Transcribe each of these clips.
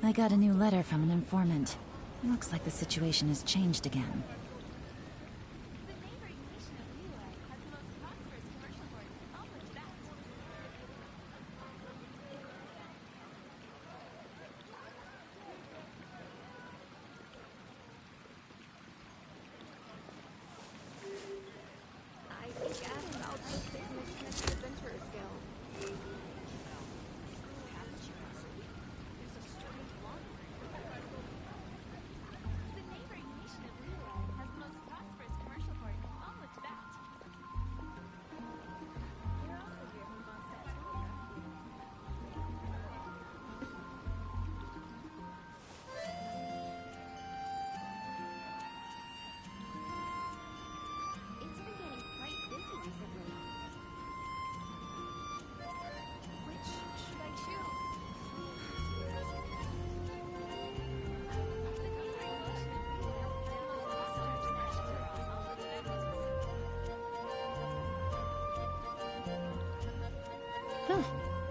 I got a new letter from an informant. Looks like the situation has changed again.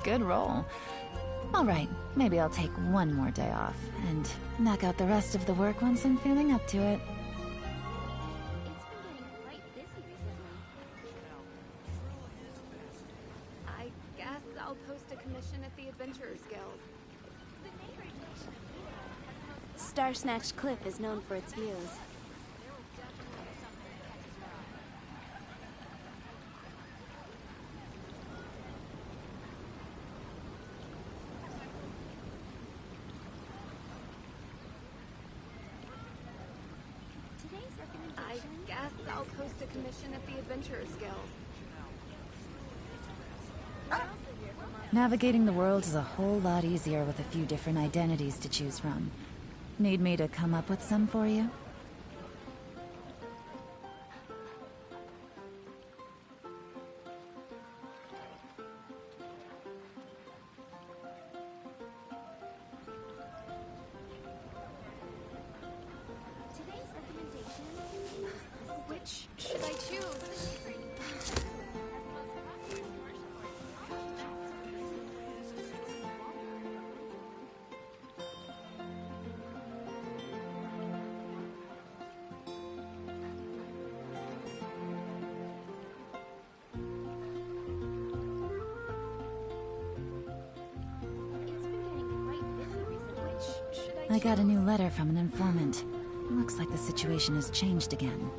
Good roll. Alright, maybe I'll take one more day off, and knock out the rest of the work once I'm feeling up to it. It's been getting quite busy recently. I guess I'll post a commission at the Adventurers Guild. Star Snatch Cliff is known for its views. I guess I'll post a commission at the Adventurers Guild. Navigating the world is a whole lot easier with a few different identities to choose from. Need me to come up with some for you? Which should I choose? I got a new letter from an informant. Looks like the situation has changed again.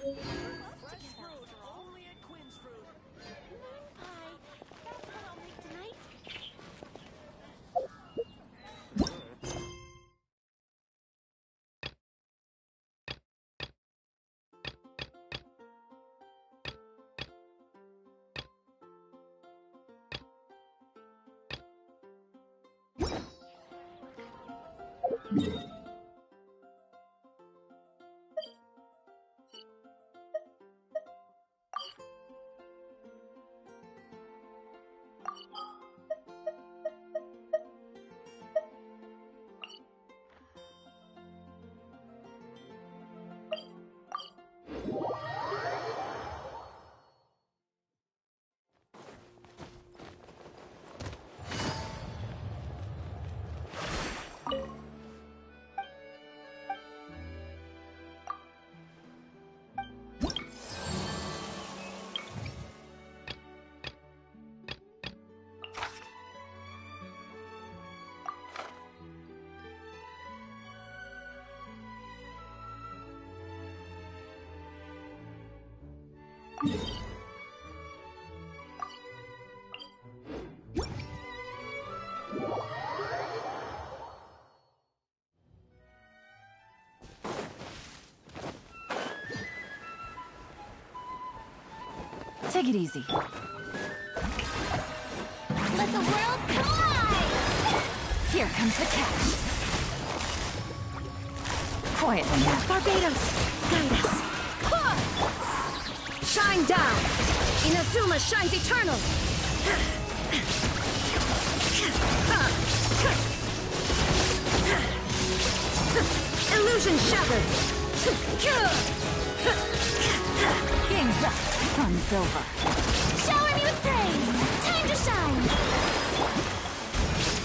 That's what I'll make tonight. Take it easy. Let the world collide! Here comes the catch. Quietly now. Barbados, guide us. Shine down! Inazuma shines eternal! Illusion shattered! Game's up. Fun's over. Shower me with praise! Time to shine!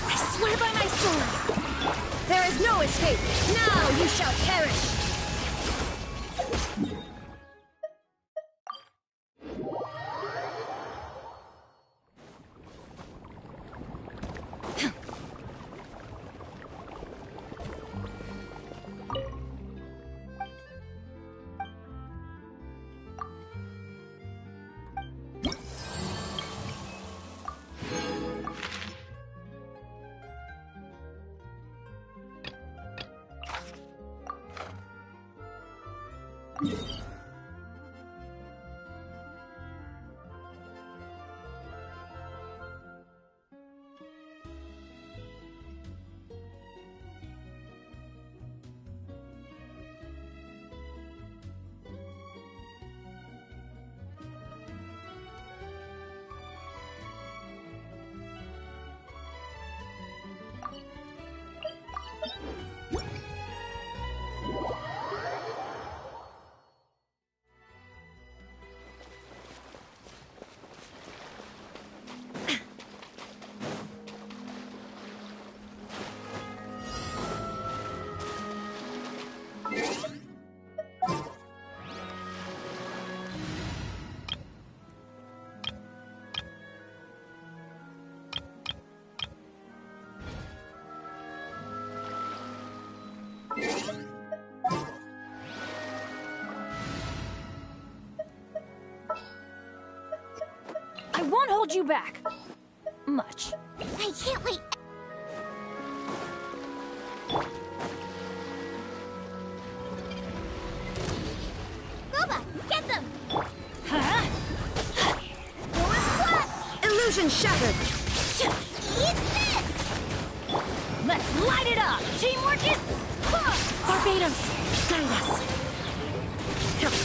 I swear by my sword! There is no escape! Now you shall perish! I won't hold you back. Much. I can't wait. Boba, get them! Huh? Going flat! Illusion shattered! Eat this! Let's light it up! Teamwork is... Barbados, guide us!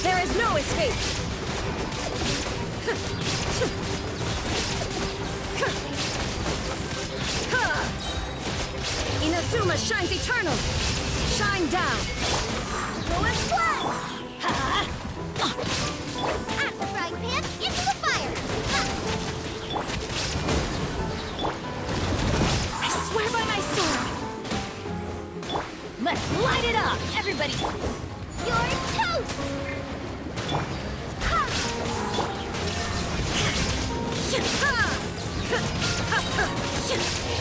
There is no escape! Inazuma shines eternal! Shine down! Going flat! At the frying pan, into the fire! I swear by my sword! Let's light it up! Everybody! You're toast!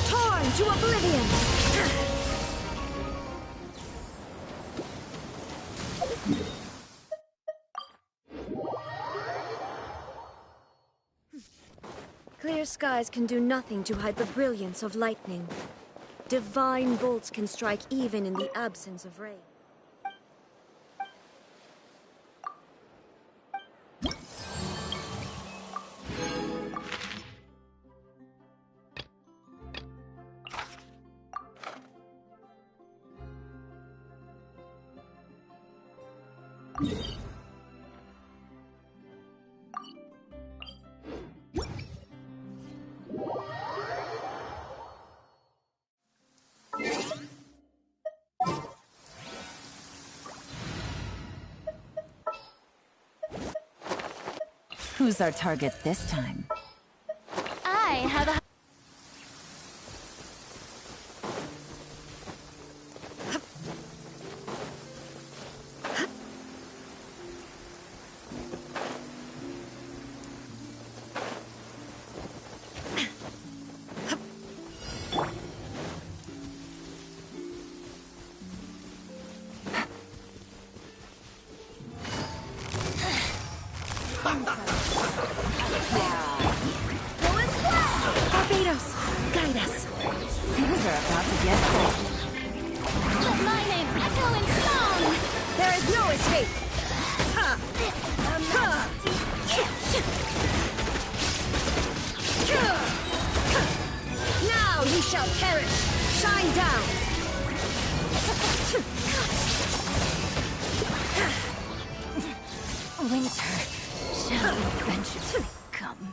Torn to oblivion! Clear skies can do nothing to hide the brilliance of lightning. Divine bolts can strike even in the absence of rain. Who's our target this time? I have a... Barbados, guide us. Things are about to get dicey. Let my name echo in song! There is no escape! Ha! Now you shall perish! Shine down! Winter shall eventually come.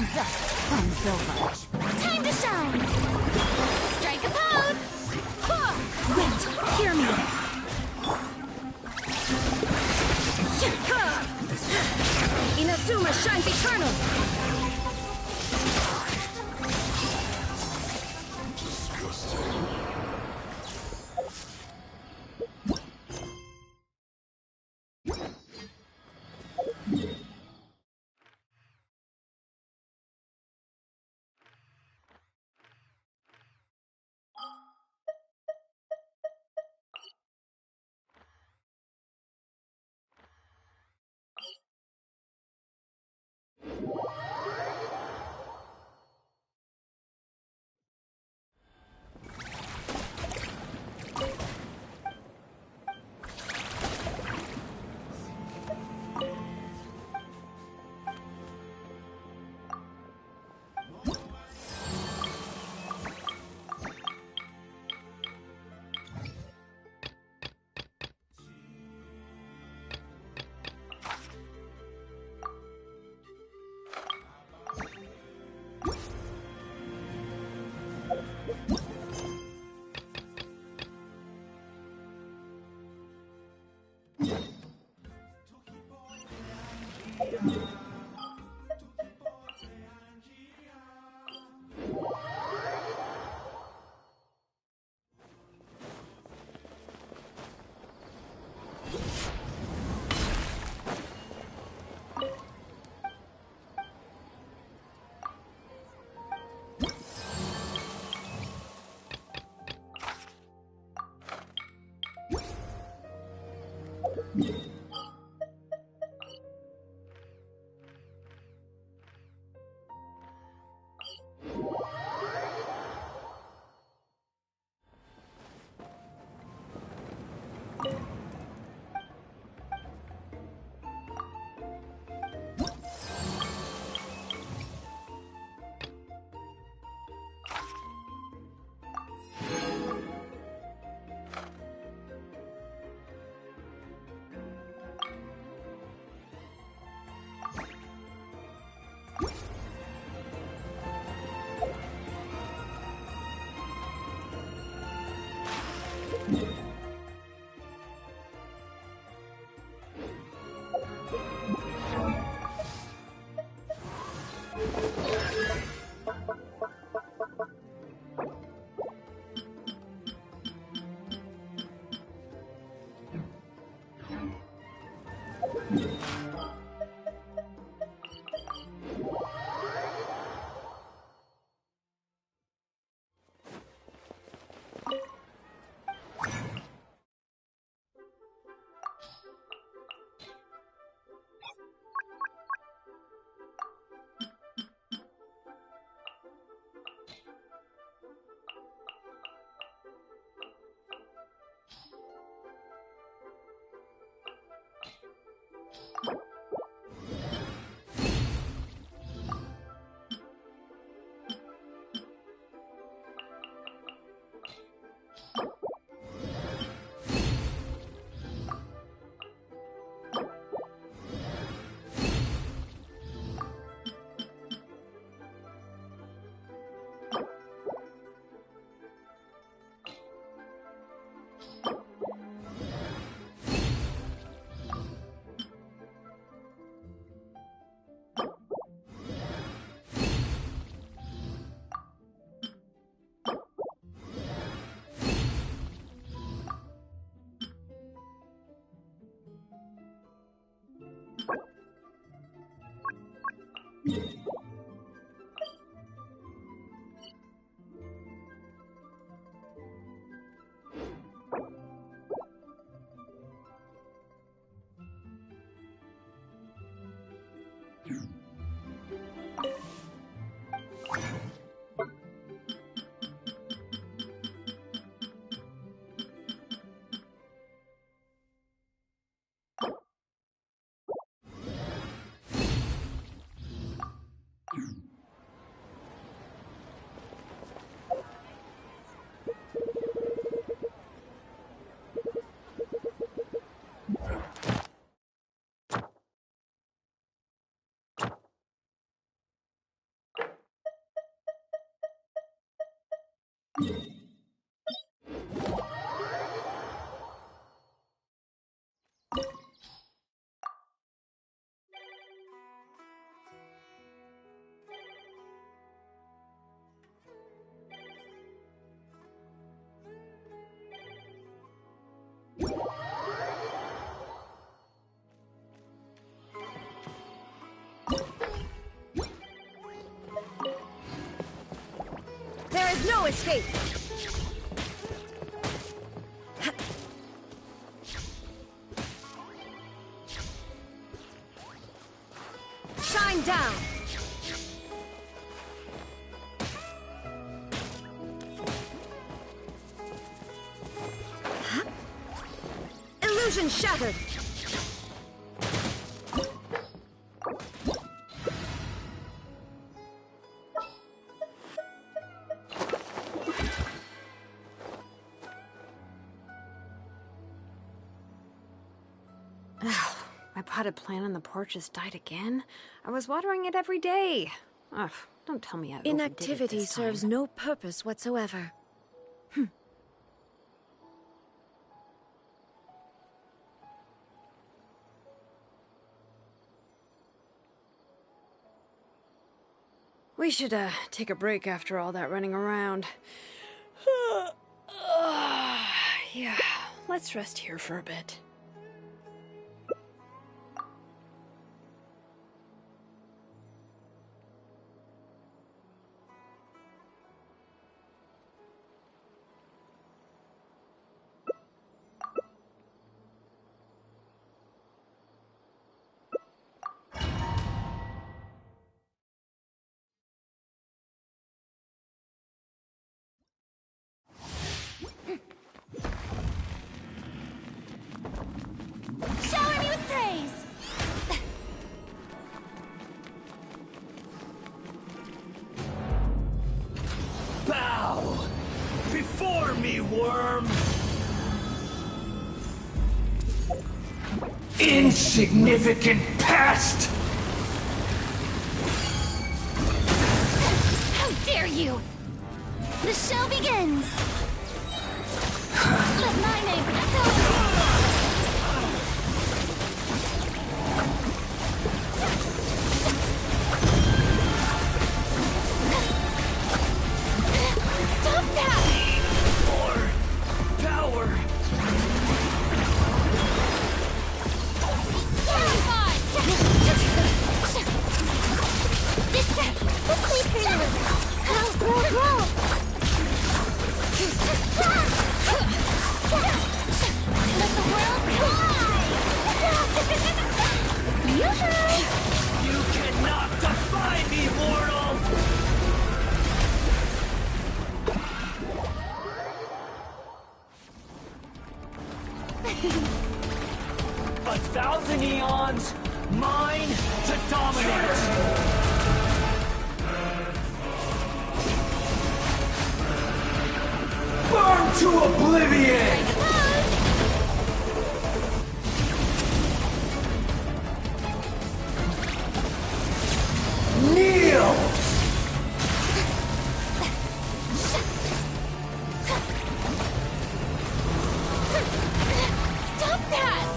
Hands up, from Silver. Time to shine! Strike a pose! Huh! Wait, hear me! Inazuma shines eternal! There is no escape! Shine down! Illusion shattered! My potted plant on the porch has died again. I was watering it every day. Ugh, don't tell me I overdid it Inactivity this time. serves no purpose whatsoever. We should, take a break after all that running around. Yeah, let's rest here for a bit. Shower me with praise! Bow before me, worm! Insignificant pest! How dare you! The show begins! Let my name echo! Stop that! More power! Let the world collide! You cannot defy me, mortal! 1,000 eons, mine to dominate! Burn to oblivion! Kneel! Stop that!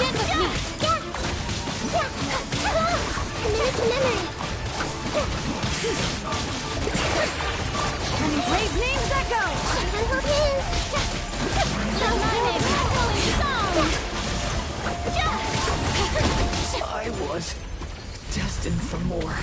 Stand with me! Committed to memory. And brave names echo! Someone hold hands. My name's echoing song! I was destined for more.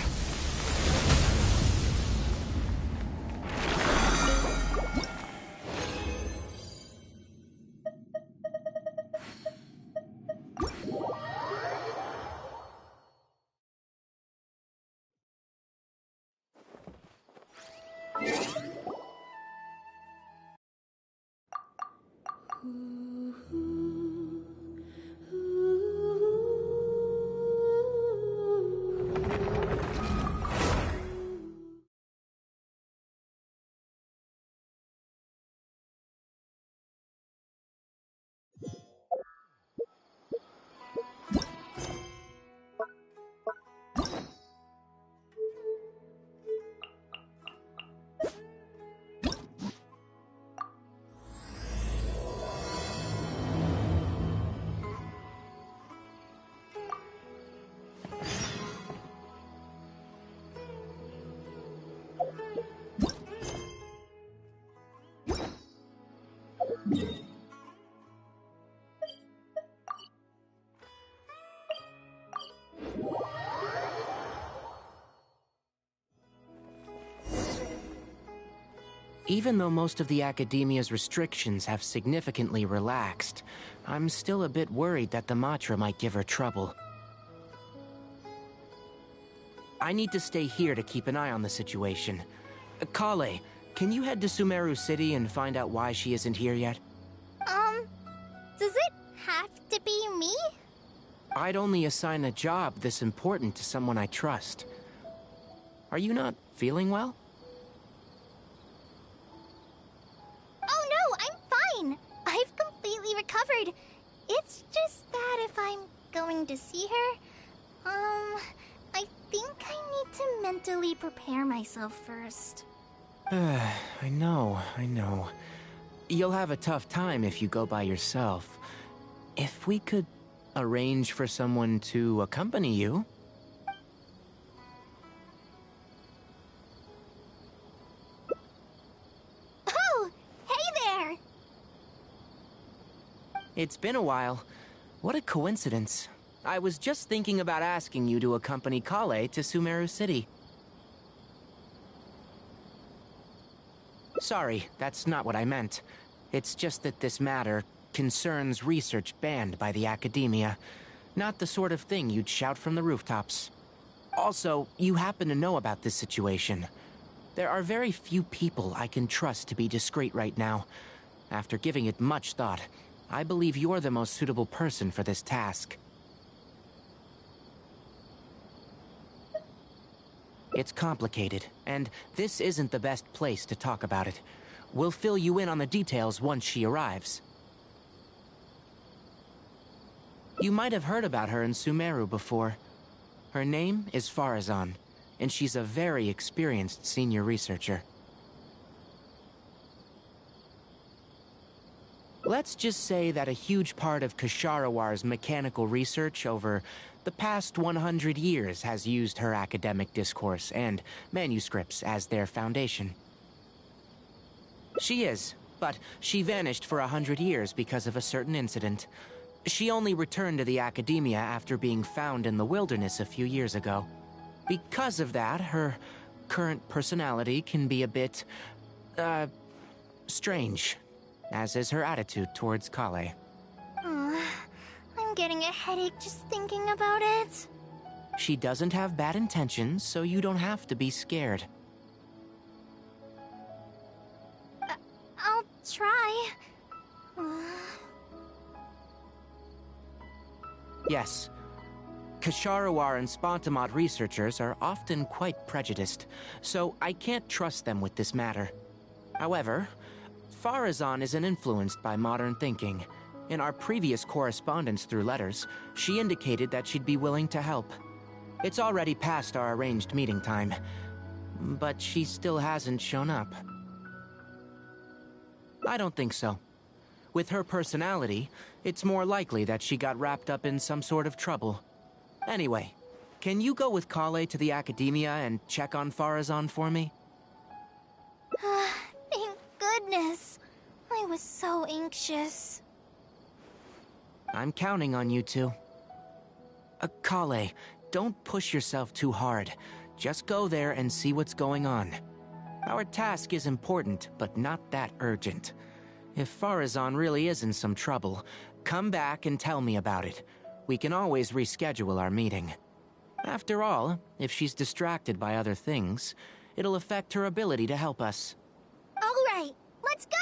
Even though most of the Academia's restrictions have significantly relaxed, I'm still a bit worried that the Matra might give her trouble. I need to stay here to keep an eye on the situation. Kale, can you head to Sumeru City and find out why she isn't here yet? Does it have to be me? I'd only assign a job this important to someone I trust. Are you not feeling well? Oh no, I'm fine. I've completely recovered. It's just that if I'm going to see her, I think I need to mentally prepare myself first. I know. You'll have a tough time if you go by yourself. If we could arrange for someone to accompany you... Oh, hey there! It's been a while. What a coincidence. I was just thinking about asking you to accompany Kale to Sumeru City. Sorry, that's not what I meant. It's just that this matter concerns research banned by the Academia. Not the sort of thing you'd shout from the rooftops. Also, you happen to know about this situation. There are very few people I can trust to be discreet right now. After giving it much thought, I believe you're the most suitable person for this task. It's complicated, and this isn't the best place to talk about it. We'll fill you in on the details once she arrives. You might have heard about her in Sumeru before. Her name is Farazan, and she's a very experienced senior researcher. Let's just say that a huge part of Kasharawar's mechanical research over the past 100 years has used her academic discourse and manuscripts as their foundation. She is, but she vanished for 100 years because of a certain incident. She only returned to the Academia after being found in the wilderness a few years ago. Because of that, her current personality can be a bit, strange, as is her attitude towards Kale. I'm getting a headache just thinking about it. She doesn't have bad intentions, so you don't have to be scared. I'll try. Yes. Kasharawar and Spontamot researchers are often quite prejudiced, so I can't trust them with this matter. However, Farazan isn't influenced by modern thinking. In our previous correspondence through letters, she indicated that she'd be willing to help. It's already past our arranged meeting time, but she still hasn't shown up. I don't think so. With her personality, it's more likely that she got wrapped up in some sort of trouble. Anyway, can you go with Kale to the Academia and check on Farazan for me? Thank goodness. I was so anxious. I'm counting on you two. Kale, don't push yourself too hard. Just go there and see what's going on. Our task is important, but not that urgent. If Farazan really is in some trouble, come back and tell me about it. We can always reschedule our meeting. After all, if she's distracted by other things, it'll affect her ability to help us. All right, let's go!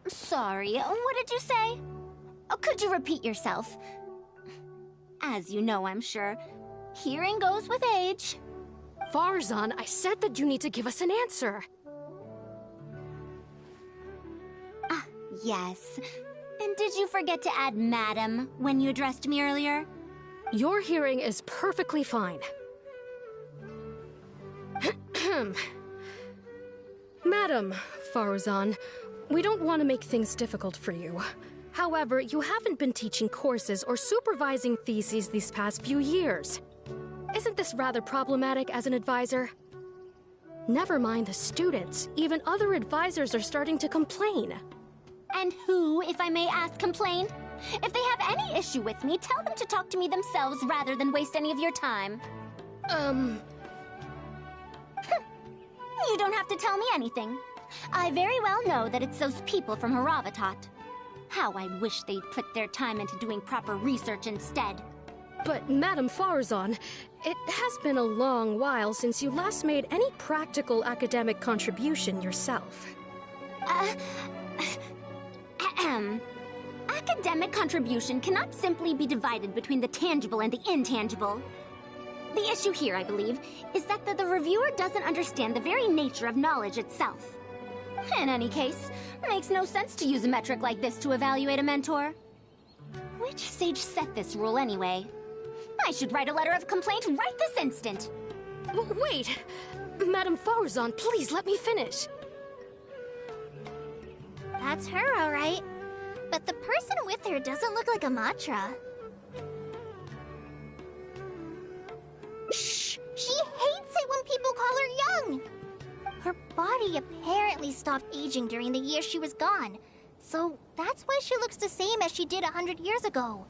Sorry, what did you say? Oh, could you repeat yourself? As you know, I'm sure, hearing goes with age. Farazan, I said that you need to give us an answer. Yes. And did you forget to add madam when you addressed me earlier? Your hearing is perfectly fine. Madam Farazan, we don't want to make things difficult for you. However, you haven't been teaching courses or supervising theses these past few years. Isn't this rather problematic as an advisor? Never mind the students, even other advisors are starting to complain. And who, if I may ask, complain? If they have any issue with me, tell them to talk to me themselves rather than waste any of your time. You don't have to tell me anything. I very well know that it's those people from Haravatat. How I wish they'd put their time into doing proper research instead. But, Madam Farazan, it has been a long while since you last made any practical academic contribution yourself. Academic contribution cannot simply be divided between the tangible and the intangible. The issue here, I believe, is that the reviewer doesn't understand the very nature of knowledge itself. In any case, it makes no sense to use a metric like this to evaluate a mentor. Which sage set this rule anyway? I should write a letter of complaint right this instant. Wait! Madam Farazan, please let me finish. That's her, all right. But the person with her doesn't look like a Matra. Shh! She hates it when people call her young! Her body apparently stopped aging during the year she was gone. So that's why she looks the same as she did 100 years ago.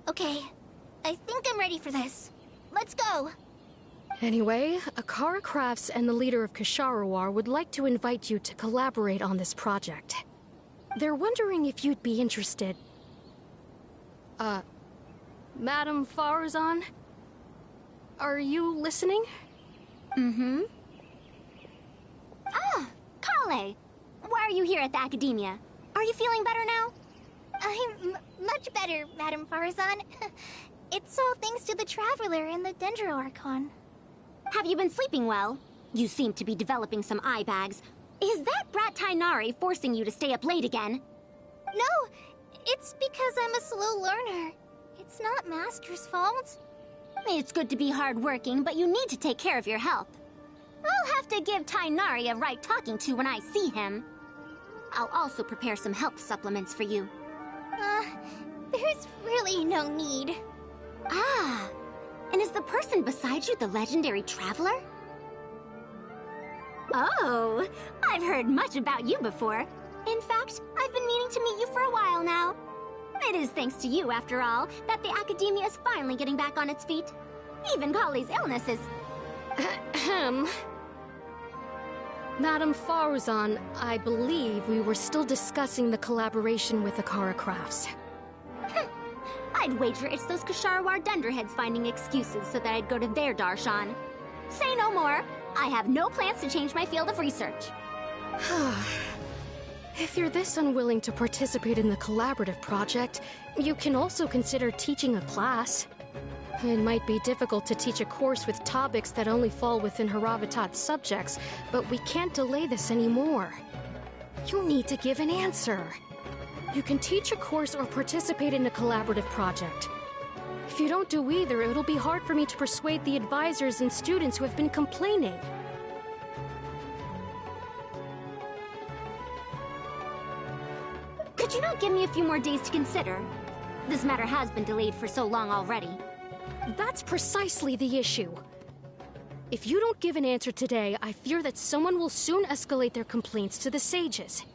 Okay, I think I'm ready for this. Let's go! Anyway, Akara Crafts and the leader of Ksharawar would like to invite you to collaborate on this project. They're wondering if you'd be interested. Madam Farazan? Are you listening? Mm-hmm. Ah, Kale! Why are you here at the Academia? Are you feeling better now? I'm much better, Madam Farazan. It's all thanks to the Traveler and the Dendro Archon. Have you been sleeping well? You seem to be developing some eye bags. Is that brat Tainari forcing you to stay up late again? No, it's because I'm a slow learner. It's not Master's fault. It's good to be hardworking, but you need to take care of your health. I'll have to give Tainari a right talking to when I see him. I'll also prepare some health supplements for you. There's really no need. Ah, and is the person beside you the legendary Traveler? Oh, I've heard much about you before. In fact, I've been meaning to meet you for a while now. It is thanks to you, after all, that the Academia is finally getting back on its feet. Even Kale's illness is... Ahem. Madam Farazan, I believe we were still discussing the collaboration with Akara Crafts. I'd wager it's those Ksharawar dunderheads finding excuses so that I'd go to their darshan. Say no more. I have no plans to change my field of research. If you're this unwilling to participate in the collaborative project, you can also consider teaching a class. It might be difficult to teach a course with topics that only fall within Haravatat's subjects, but we can't delay this anymore. You need to give an answer. You can teach a course or participate in a collaborative project. If you don't do either, it'll be hard for me to persuade the advisors and students who have been complaining. Could you not give me a few more days to consider? This matter has been delayed for so long already. That's precisely the issue. If you don't give an answer today, I fear that someone will soon escalate their complaints to the sages.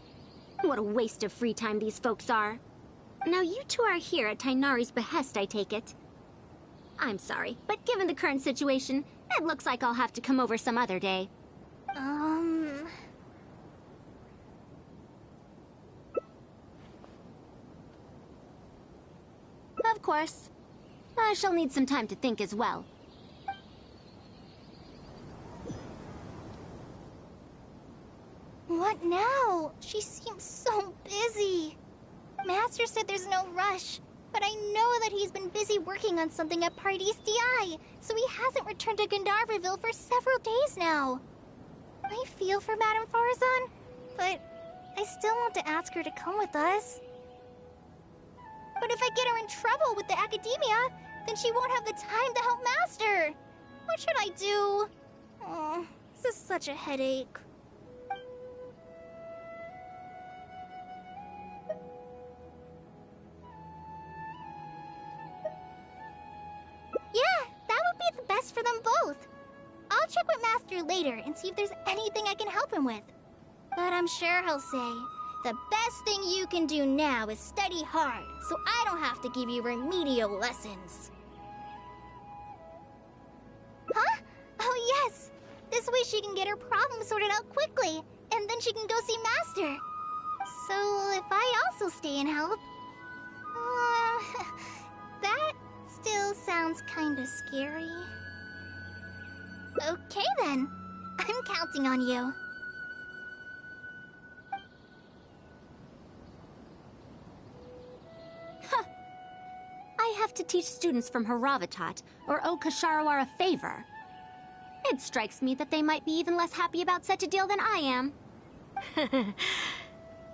What a waste of free time these folks are. Now you two are here at Tighnari's behest, I take it. I'm sorry, but given the current situation, it looks like I'll have to come over some other day. Of course. I shall need some time to think as well. What now? She seems so busy. Master said there's no rush, but I know that he's been busy working on something at Paradise DI, so he hasn't returned to Gandharvaville for several days now. I feel for Madame Farazan, but I still want to ask her to come with us. But if I get her in trouble with the Academia, then she won't have the time to help Master. What should I do? Oh, this is such a headache. Yeah, that would be the best for them both. I'll check with Master later and see if there's anything I can help him with. But I'm sure he'll say, the best thing you can do now is study hard, so I don't have to give you remedial lessons. Huh? Oh yes! This way she can get her problem sorted out quickly, and then she can go see Master. So if I also stay and help... that still sounds kinda scary. Okay then. I'm counting on you. I have to teach students from Haravatat, or owe Ksharawar a favor. It strikes me that they might be even less happy about such a deal than I am.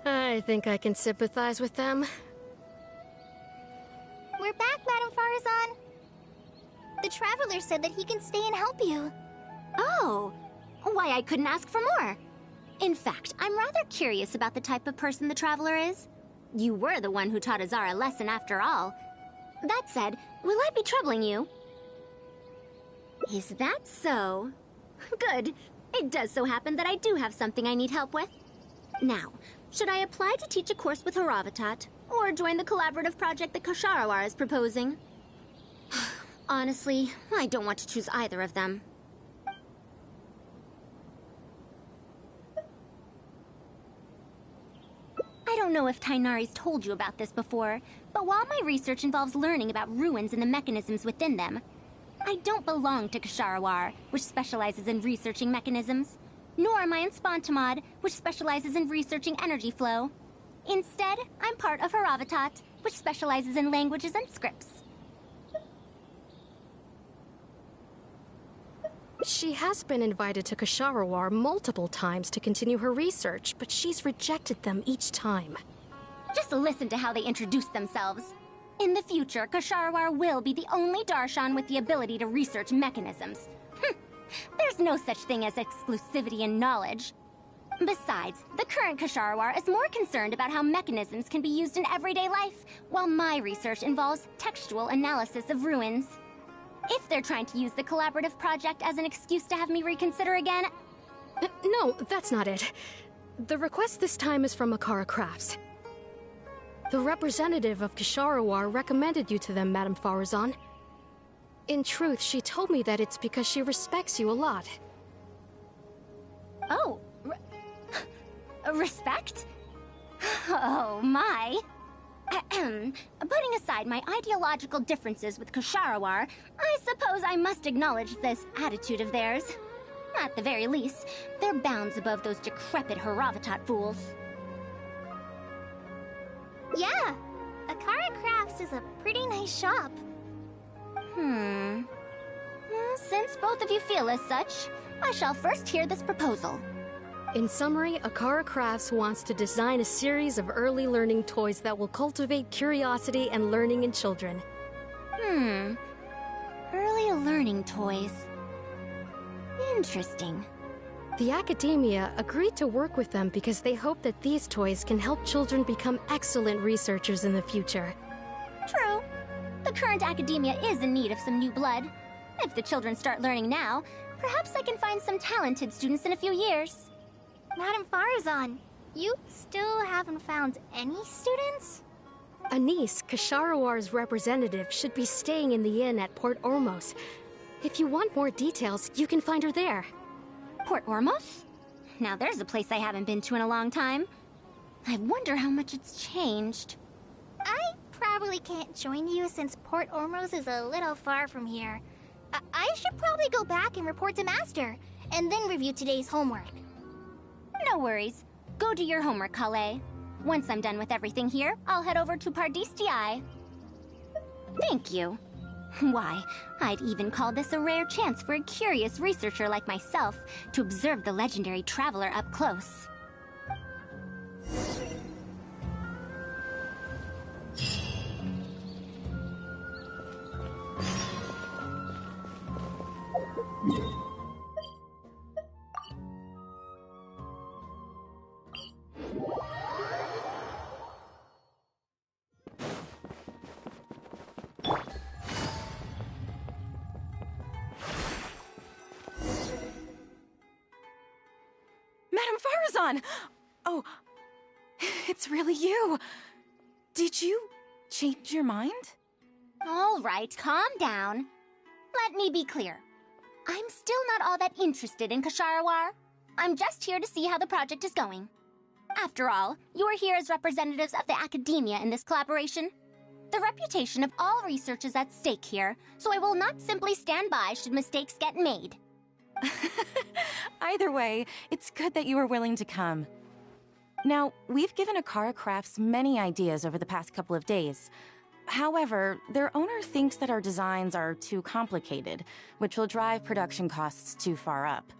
I think I can sympathize with them. We're back, Madame Farazan. The Traveler said that he can stay and help you. Oh, why I couldn't ask for more. In fact, I'm rather curious about the type of person the Traveler is. You were the one who taught Azar a lesson after all. That said, will I be troubling you? Is that so? Good. It does so happen that I do have something I need help with. Now, should I apply to teach a course with Haravatat, or join the collaborative project that Ksharawar is proposing? Honestly, I don't want to choose either of them. I don't know if Tighnari's told you about this before, but while my research involves learning about ruins and the mechanisms within them, I don't belong to Ksharawar, which specializes in researching mechanisms, nor am I in Spontamod, which specializes in researching energy flow. Instead, I'm part of Haravatat, which specializes in languages and scripts. She has been invited to Ksharawar multiple times to continue her research, but she's rejected them each time. Just listen to how they introduce themselves. In the future, Ksharawar will be the only Darshan with the ability to research mechanisms. There's no such thing as exclusivity in knowledge. Besides, the current Ksharawar is more concerned about how mechanisms can be used in everyday life, while my research involves textual analysis of ruins. If they're trying to use the collaborative project as an excuse to have me reconsider again... No, that's not it. The request this time is from Akara Crafts. The representative of Ksharawar recommended you to them, Madame Farazan. In truth, she told me that it's because she respects you a lot. Oh, respect? Oh, my. Putting aside my ideological differences with Ksharawar, I suppose I must acknowledge this attitude of theirs. At the very least, they're bounds above those decrepit Haravatat fools. Yeah, Akara Crafts is a pretty nice shop. Well, since both of you feel as such, I shall first hear this proposal. In summary, Akara Crafts wants to design a series of early learning toys that will cultivate curiosity and learning in children. Early learning toys. Interesting. The academia agreed to work with them because they hope that these toys can help children become excellent researchers in the future. True. The current academia is in need of some new blood. If the children start learning now, perhaps I can find some talented students in a few years. Madame Farazan, you still haven't found any students? Anise, Kasharawar's representative, should be staying in the inn at Port Ormos. If you want more details, you can find her there. Port Ormos? Now there's a place I haven't been to in a long time. I wonder how much it's changed. I probably can't join you since Port Ormos is a little far from here. I should probably go back and report to Master, and then review today's homework. No worries. Go do your homework, Kale. Once I'm done with everything here, I'll head over to Pardistii. Thank you. Why, I'd even call this a rare chance for a curious researcher like myself to observe the legendary traveler up close. Madame Farazan! Oh, it's really you. Did you change your mind? All right, calm down. Let me be clear. I'm still not all that interested in Kasharawar. I'm just here to see how the project is going. After all, you're here as representatives of the academia in this collaboration. The reputation of all research is at stake here, so I will not simply stand by should mistakes get made. Either way, it's good that you were willing to come. Now, we've given Akara Crafts many ideas over the past couple of days. However, their owner thinks that our designs are too complicated, which will drive production costs too far up.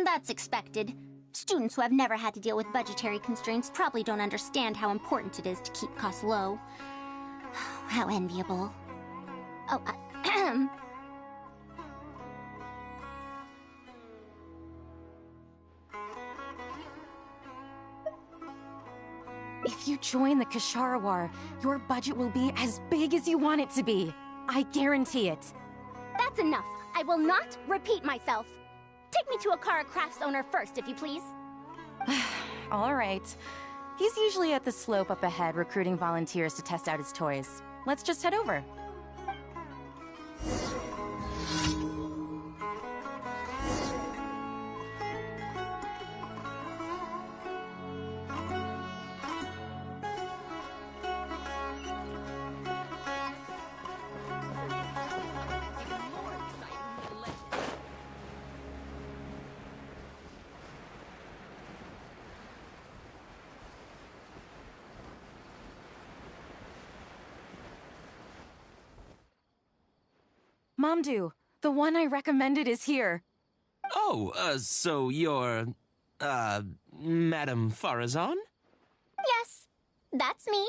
That's expected. Students who have never had to deal with budgetary constraints probably don't understand how important it is to keep costs low. How enviable. Oh, If you join the Kasharawar, your budget will be as big as you want it to be. I guarantee it. That's enough. I will not repeat myself. Take me to Akara Crafts owner first, if you please. All right. He's usually at the slope up ahead recruiting volunteers to test out his toys. Let's just head over. Mamdu, the one I recommended is here. Oh, so you're, Madame Farazan? Yes, that's me.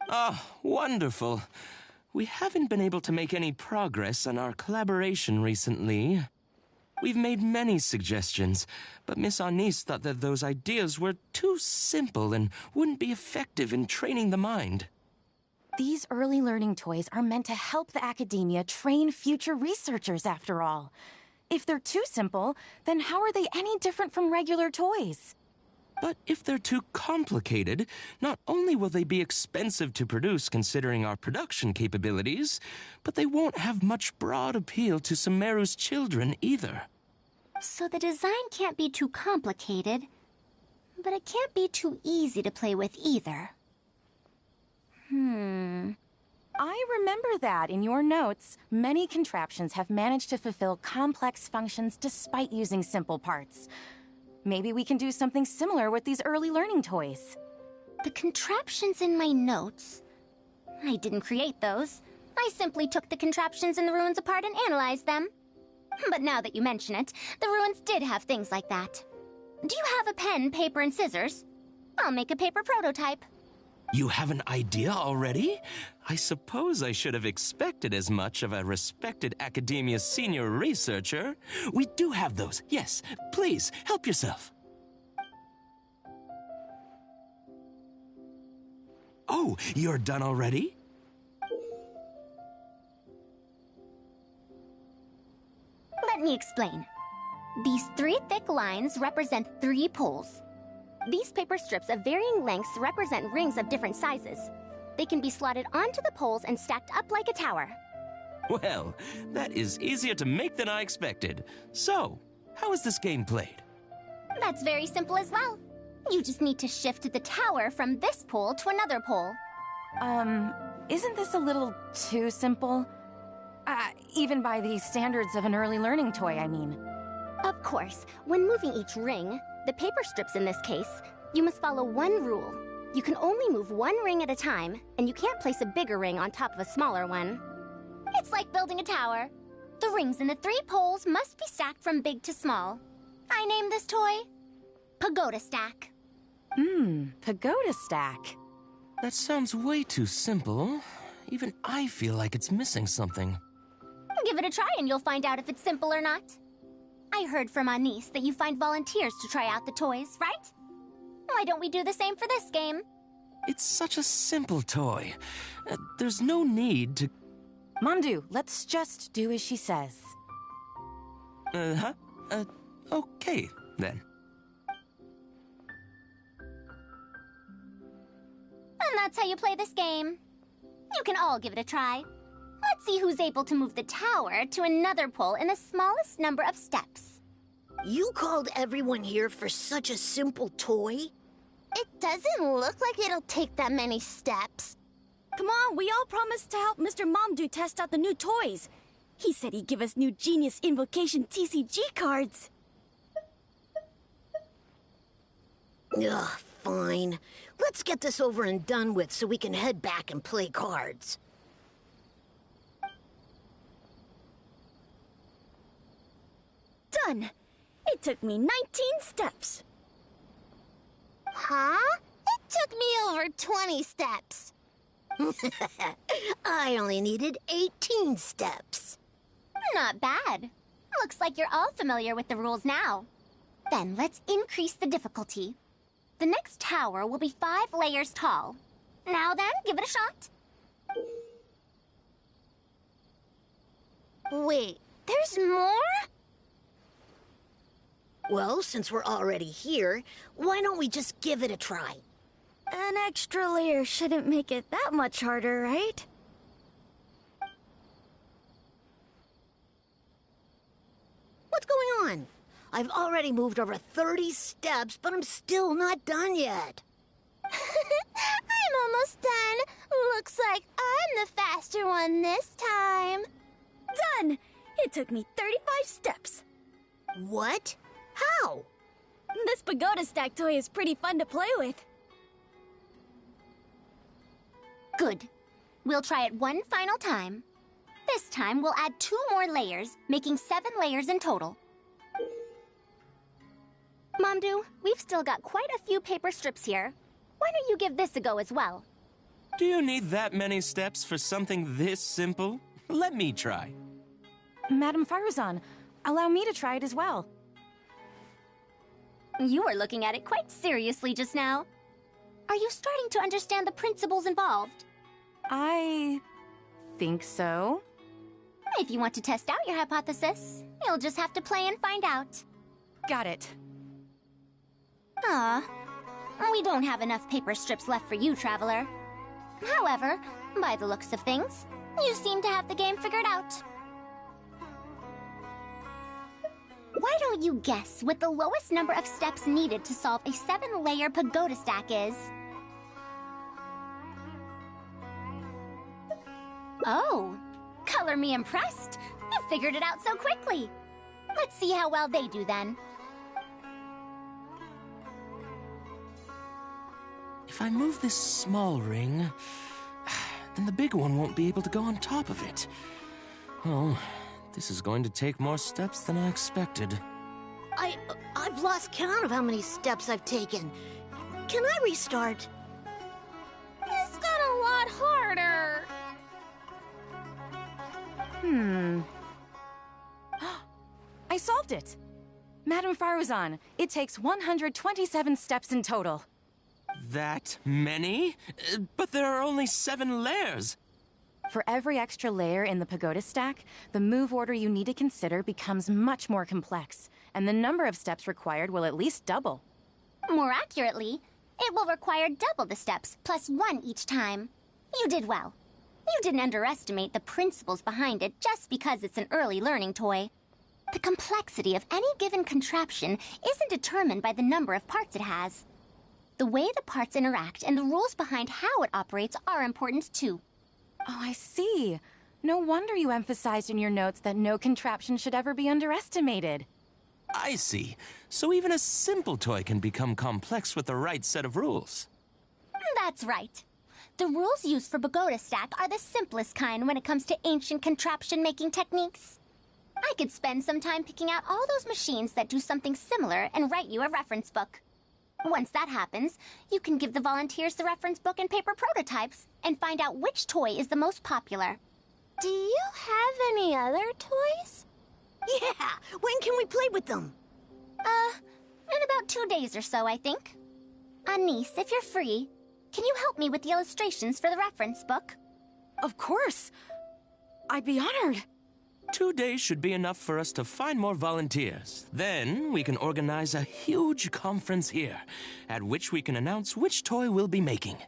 Ah, wonderful. We haven't been able to make any progress on our collaboration recently. We've made many suggestions, but Miss Anise thought that those ideas were too simple and wouldn't be effective in training the mind. These early learning toys are meant to help the academia train future researchers, after all. If they're too simple, then how are they any different from regular toys? But if they're too complicated, not only will they be expensive to produce considering our production capabilities, but they won't have much broad appeal to Sumeru's children either. So the design can't be too complicated, but it can't be too easy to play with either. I remember that in your notes, many contraptions have managed to fulfill complex functions despite using simple parts. Maybe we can do something similar with these early learning toys. The contraptions in my notes... I didn't create those. I simply took the contraptions in the ruins apart and analyzed them. But now that you mention it, the ruins did have things like that. Do you have a pen, paper, and scissors? I'll make a paper prototype. You have an idea already? I suppose I should have expected as much of a respected academia senior researcher. We do have those, yes. Please, help yourself. Oh, you're done already? Let me explain. These 3 thick lines represent 3 poles. These paper strips of varying lengths represent rings of different sizes. They can be slotted onto the poles and stacked up like a tower. Well, that is easier to make than I expected. So, how is this game played? That's very simple as well. You just need to shift the tower from this pole to another pole. Isn't this a little too simple? Even by the standards of an early learning toy, I mean. Of course, when moving each ring, the paper strips in this case, you must follow one rule. You can only move one ring at a time, and you can't place a bigger ring on top of a smaller one. It's like building a tower. The rings in the 3 poles must be stacked from big to small. I named this toy Pagoda Stack. Pagoda stack. That sounds way too simple. Even I feel like it's missing something. Give it a try and you'll find out if it's simple or not. I heard from Anise that you find volunteers to try out the toys, right? Why don't we do the same for this game? It's such a simple toy. There's no need to... Mamdu, let's just do as she says. Okay, then. And that's how you play this game. You can all give it a try. Let's see who's able to move the tower to another pole in the smallest number of steps. You called everyone here for such a simple toy? It doesn't look like it'll take that many steps. Come on, we all promised to help Mr. Mamdu test out the new toys. He said he'd give us new Genius Invocation TCG cards. Ugh, fine. Let's get this over and done with so we can head back and play cards. Done! It took me 19 steps. Huh? It took me over 20 steps. I only needed 18 steps. Not bad. Looks like you're all familiar with the rules now. Then let's increase the difficulty. The next tower will be 5 layers tall. Now then, give it a shot. Wait, there's more? Well, since we're already here, why don't we just give it a try? An extra layer shouldn't make it that much harder, right? What's going on? I've already moved over 30 steps, but I'm still not done yet. I'm almost done. Looks like I'm the faster one this time. Done! It took me 35 steps. What? How? This pagoda stack toy is pretty fun to play with. Good. We'll try it one final time. This time, we'll add 2 more layers, making 7 layers in total. Mamdu, we've still got quite a few paper strips here. Why don't you give this a go as well? Do you need that many steps for something this simple? Let me try. Madam Faruzan, allow me to try it as well. You were looking at it quite seriously just now. Are you starting to understand the principles involved? I think so. If you want to test out your hypothesis, you'll just have to play and find out. Got it. Ah, we don't have enough paper strips left for you, Traveler. However, by the looks of things, you seem to have the game figured out. Why don't you guess what the lowest number of steps needed to solve a 7-layer pagoda stack is? Oh, color me impressed. You figured it out so quickly. Let's see how well they do then. If I move this small ring, then the big one won't be able to go on top of it. Oh, this is going to take more steps than I expected. I've lost count of how many steps I've taken. Can I restart? This got a lot harder. I solved it! Madame Faruzan, it takes 127 steps in total. That many? But there are only 7 layers. For every extra layer in the pagoda stack, the move order you need to consider becomes much more complex, and the number of steps required will at least double. More accurately, it will require double the steps, plus 1 each time. You did well. You didn't underestimate the principles behind it just because it's an early learning toy. The complexity of any given contraption isn't determined by the number of parts it has. The way the parts interact and the rules behind how it operates are important too. Oh, I see. No wonder you emphasized in your notes that no contraption should ever be underestimated. I see. So even a simple toy can become complex with the right set of rules. That's right. The rules used for Pagoda Stack are the simplest kind when it comes to ancient contraption-making techniques. I could spend some time picking out all those machines that do something similar and write you a reference book. Once that happens, you can give the volunteers the reference book and paper prototypes and find out which toy is the most popular. Do you have any other toys? Yeah! When can we play with them? In about 2 days or so, I think. Anise, if you're free, can you help me with the illustrations for the reference book? Of course! I'd be honored. 2 days should be enough for us to find more volunteers. Then we can organize a huge conference here, at which we can announce which toy we'll be making.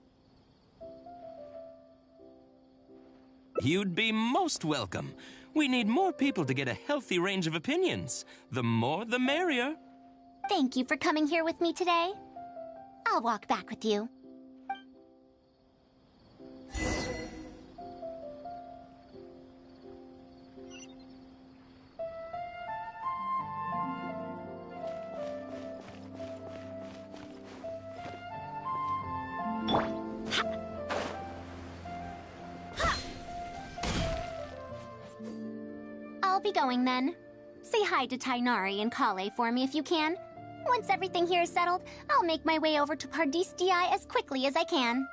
You'd be most welcome. We need more people to get a healthy range of opinions. The more, the merrier. Thank you for coming here with me today. I'll walk back with you. I'll be going then. Say hi to Tainari and Kale for me if you can. Once everything here is settled, I'll make my way over to Pardis DI as quickly as I can.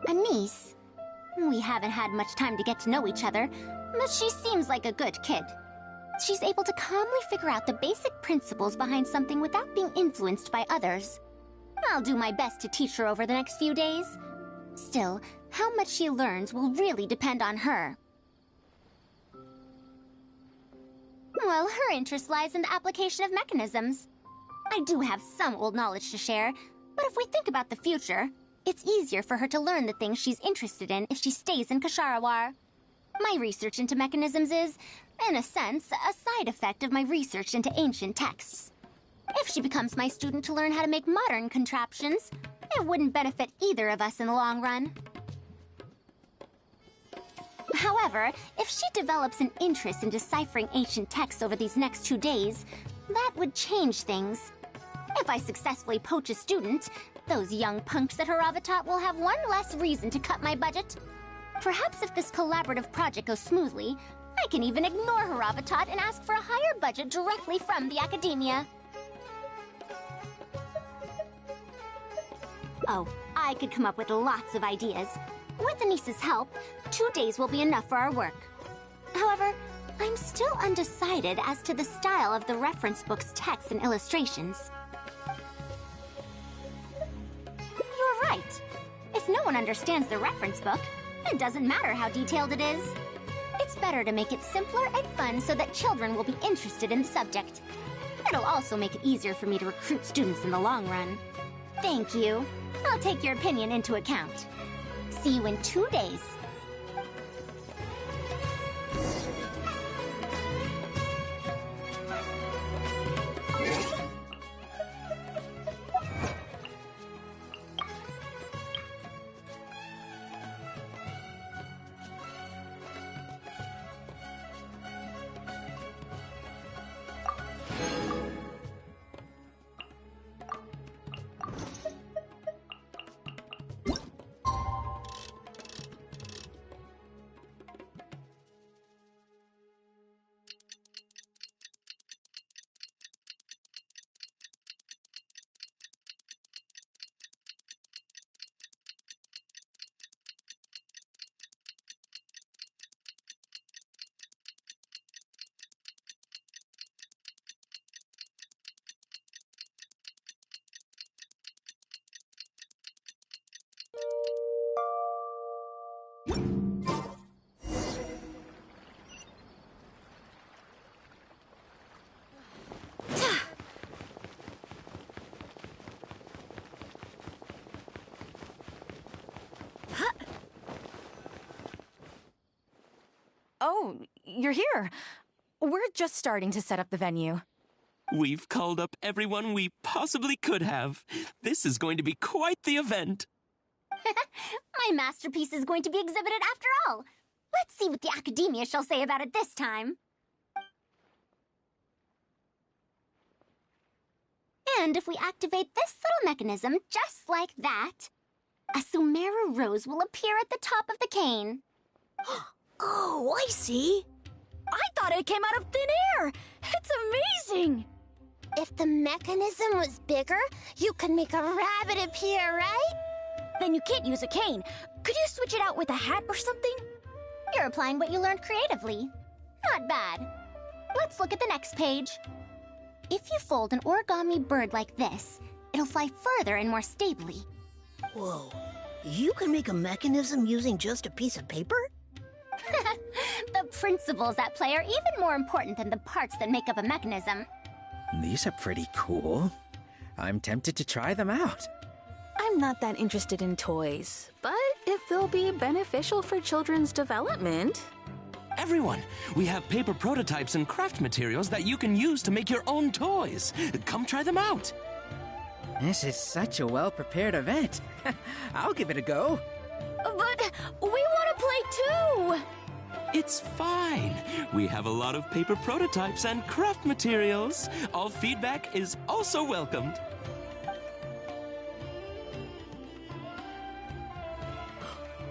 Anise, we haven't had much time to get to know each other, but she seems like a good kid. She's able to calmly figure out the basic principles behind something without being influenced by others. I'll do my best to teach her over the next few days. Still, how much she learns will really depend on her. Well, her interest lies in the application of mechanisms. I do have some old knowledge to share, but if we think about the future, it's easier for her to learn the things she's interested in if she stays in Kasharawar. My research into mechanisms is, in a sense, a side effect of my research into ancient texts. If she becomes my student to learn how to make modern contraptions, it wouldn't benefit either of us in the long run. However, if she develops an interest in deciphering ancient texts over these next 2 days, that would change things. If I successfully poach a student, those young punks at Haravatat will have one less reason to cut my budget. Perhaps if this collaborative project goes smoothly, I can even ignore Haravatat and ask for a higher budget directly from the academia. Oh, I could come up with lots of ideas. With Anise's help, 2 days will be enough for our work. However, I'm still undecided as to the style of the reference book's text and illustrations. You're right. If no one understands the reference book, it doesn't matter how detailed it is. It's better to make it simpler and fun so that children will be interested in the subject. It'll also make it easier for me to recruit students in the long run. Thank you. I'll take your opinion into account. See you in 2 days. you're here. We're just starting to set up the venue. We've called up everyone we possibly could have. This is going to be quite the event. My masterpiece is going to be exhibited after all. Let's see what the Academia shall say about it this time. And if we activate this little mechanism just like that, a Sumeru rose will appear at the top of the cane. Oh, I see. I thought it came out of thin air! It's amazing! If the mechanism was bigger, you could make a rabbit appear, right? Then you can't use a cane. Could you switch it out with a hat or something? You're applying what you learned creatively. Not bad. Let's look at the next page. If you fold an origami bird like this, it'll fly further and more stably. Whoa. You can make a mechanism using just a piece of paper? The principles at play are even more important than the parts that make up a mechanism. These are pretty cool. I'm tempted to try them out. I'm not that interested in toys, but if they'll be beneficial for children's development... Everyone, we have paper prototypes and craft materials that you can use to make your own toys. Come try them out. This is such a well-prepared event. I'll give it a go. But we want to play too! It's fine. We have a lot of paper prototypes and craft materials. All feedback is also welcomed.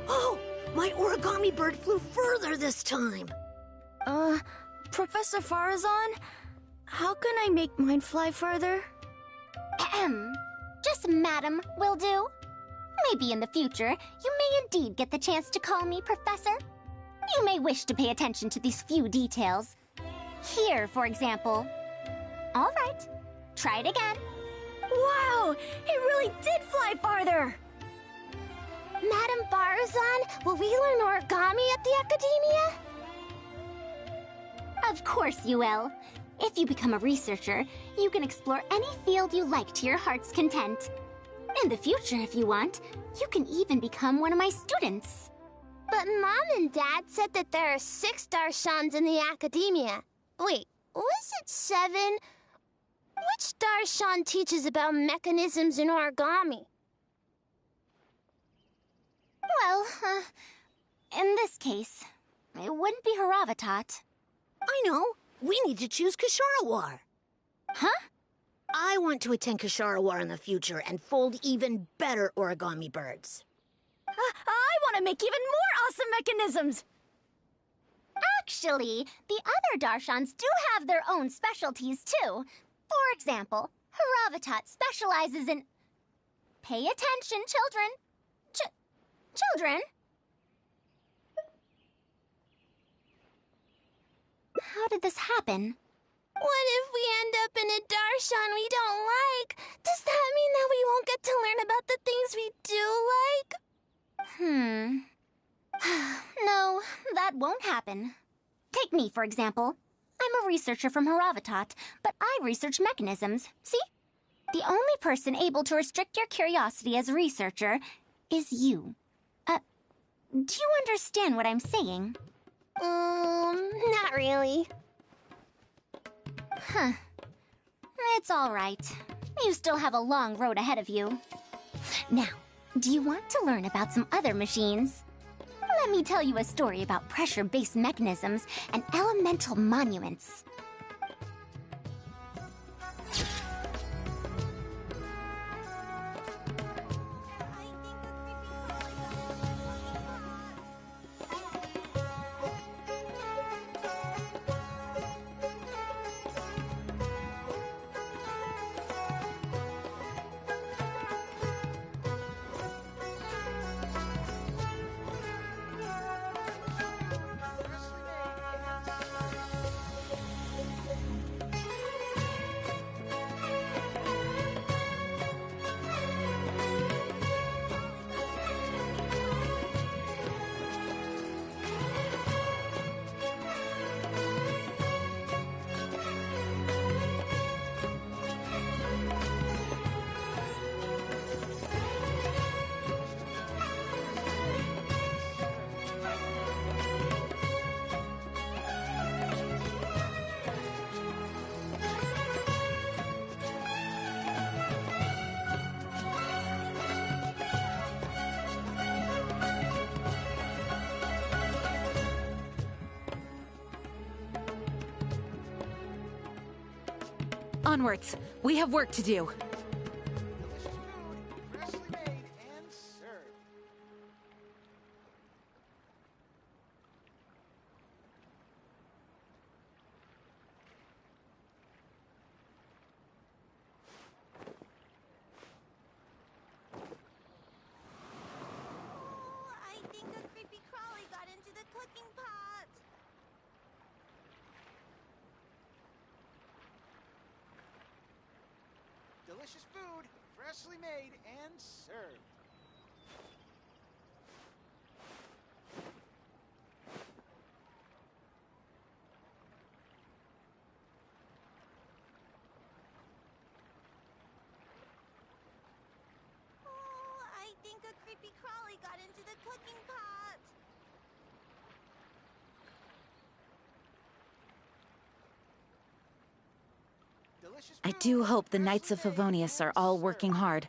Oh, my origami bird flew further this time. Professor Farazan, how can I make mine fly further? Ahem. Just madam will do. Maybe in the future, you may indeed get the chance to call me Professor. You may wish to pay attention to these few details. Here, for example. All right, try it again. Wow, it really did fly farther! Madam Farazan, will we learn origami at the Academia? Of course you will. If you become a researcher, you can explore any field you like to your heart's content. In the future, if you want, you can even become one of my students. But Mom and Dad said that there are 6 Darshans in the Academia. Wait, was it 7? Which Darshan teaches about mechanisms in origami? Well, in this case, it wouldn't be Haravatat. I know. We need to choose Kasharawar. Huh? I want to attend Kasharawar in the future and fold even better origami birds. I want to make even more awesome mechanisms! Actually, the other Darshans do have their own specialties, too. For example, Haravatat specializes in... Pay attention, children. Children? How did this happen? What if we end up in a Darshan we don't like? Does that mean that we won't get to learn about the things we do like? No, that won't happen. Take me, for example. I'm a researcher from Haravatat, but I research mechanisms. See? The only person able to restrict your curiosity as a researcher is you. Do you understand what I'm saying? Not really. Huh. It's all right. You still have a long road ahead of you. Now, do you want to learn about some other machines? Let me tell you a story about pressure-based mechanisms and elemental monuments. Onwards. We have work to do. Delicious food, freshly made and served. I think a creepy crawly got into the cooking pot. Delicious food, freshly made and served. Oh, I think a creepy crawly got into the cooking pot. Delicious I food, do hope the freshly Knights of made Favonius are and all served. working hard.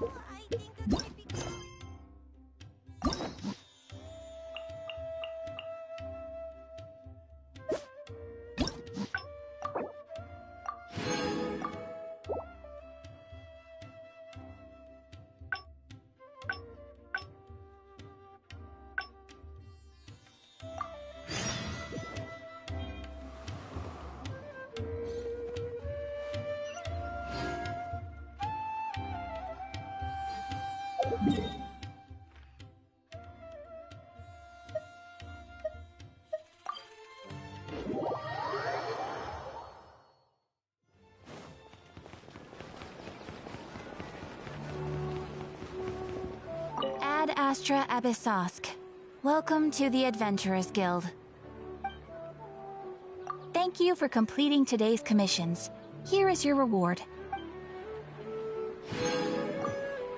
Oh, I think a creepy crawly. Ad Astra Abyssosk. Welcome to the Adventurers Guild. Thank you for completing today's commissions. Here is your reward.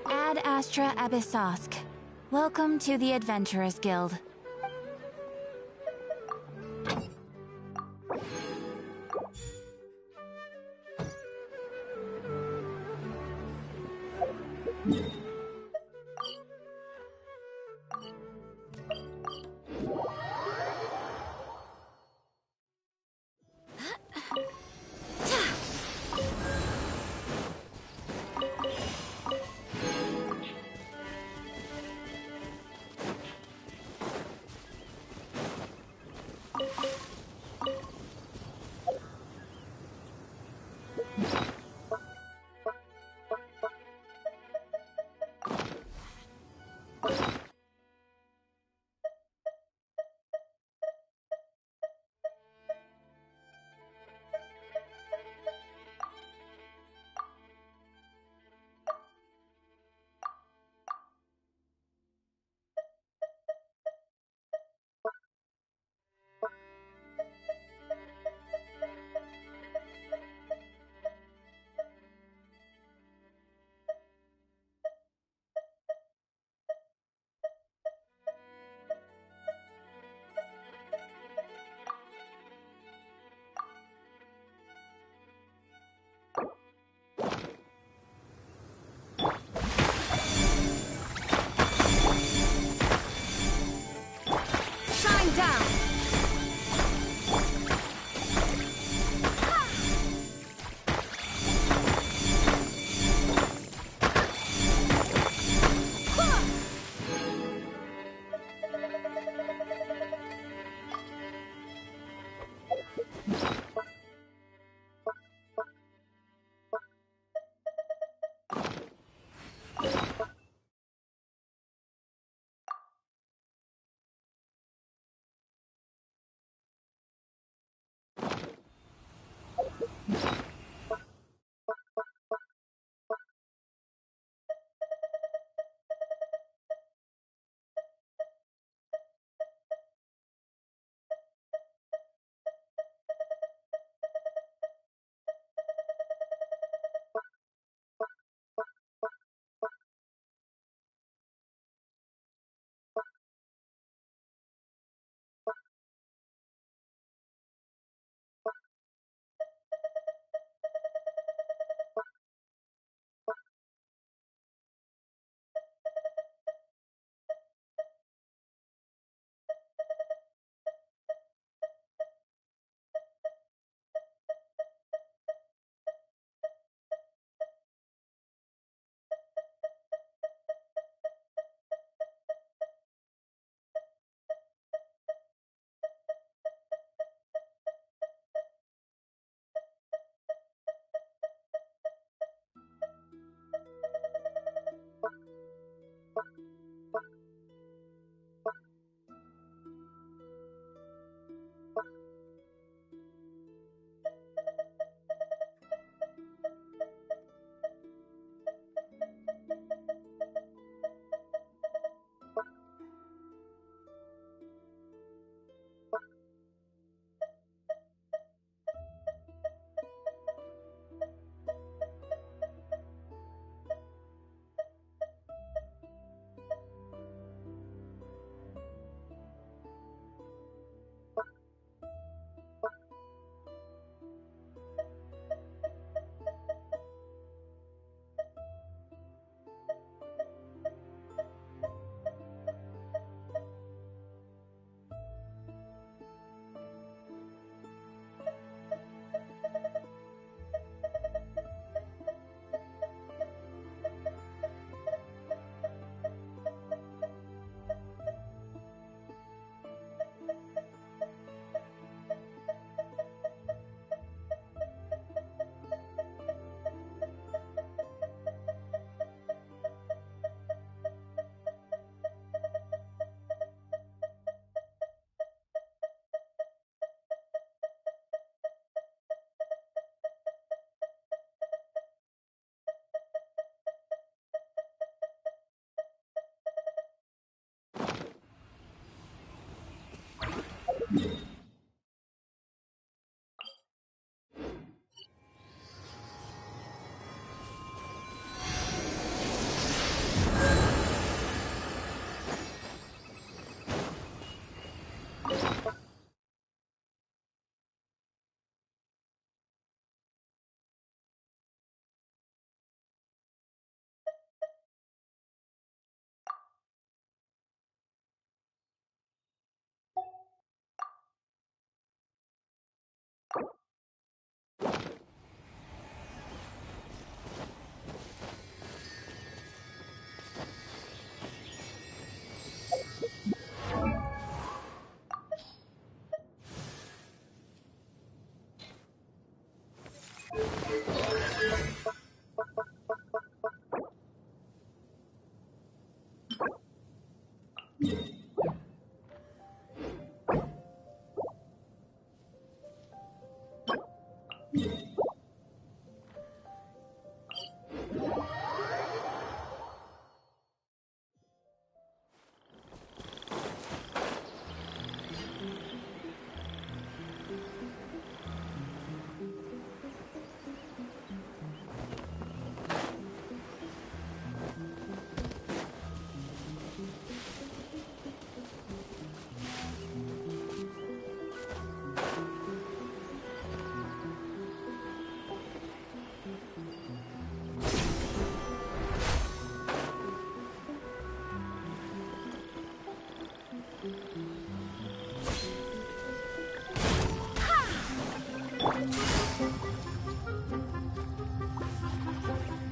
Ad Astra Abyssosk. Welcome to the Adventurers Guild.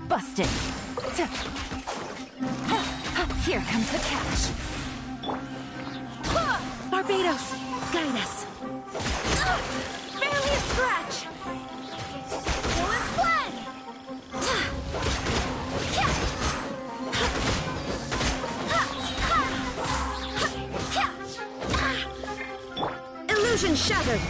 Busted. Here comes the catch. Barbados, guide us. Barely a scratch. It was fun. Illusion shattered.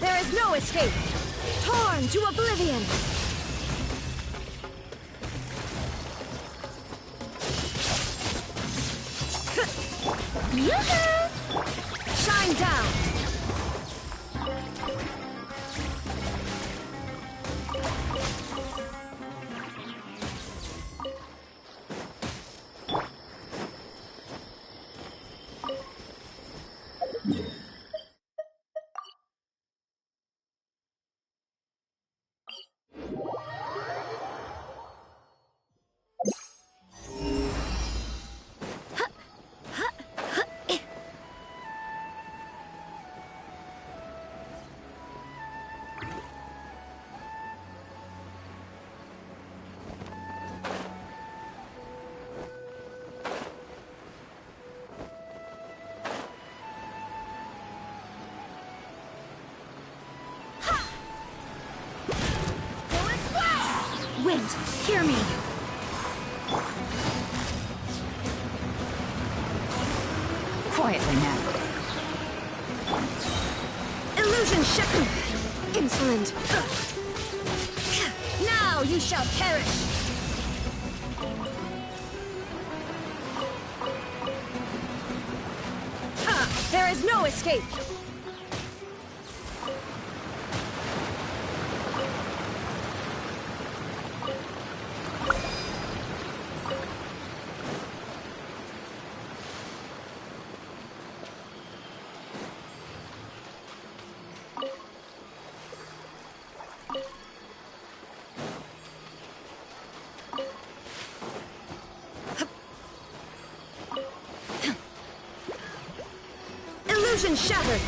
There is no escape. Torn to oblivion. Yoo-hoo! Shine down. Wind, hear me. Quietly now. Illusion shattered. Insolent. Now you shall perish. Ha! There is no escape. Illusion shattered!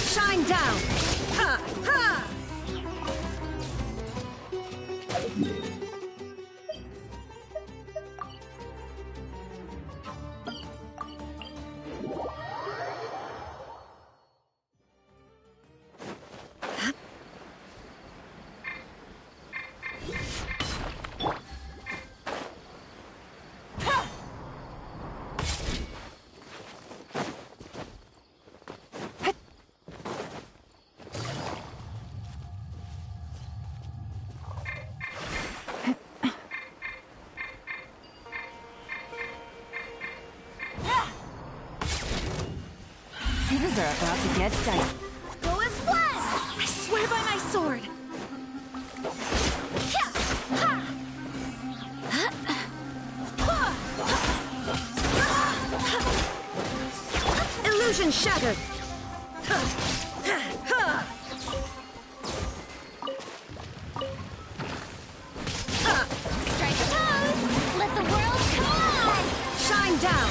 Shine down! Ha! Ha! Things are about to get dicey. Go as planned! I swear by my sword! Illusion shattered! Strike a pose! Let the world collide! Shine down!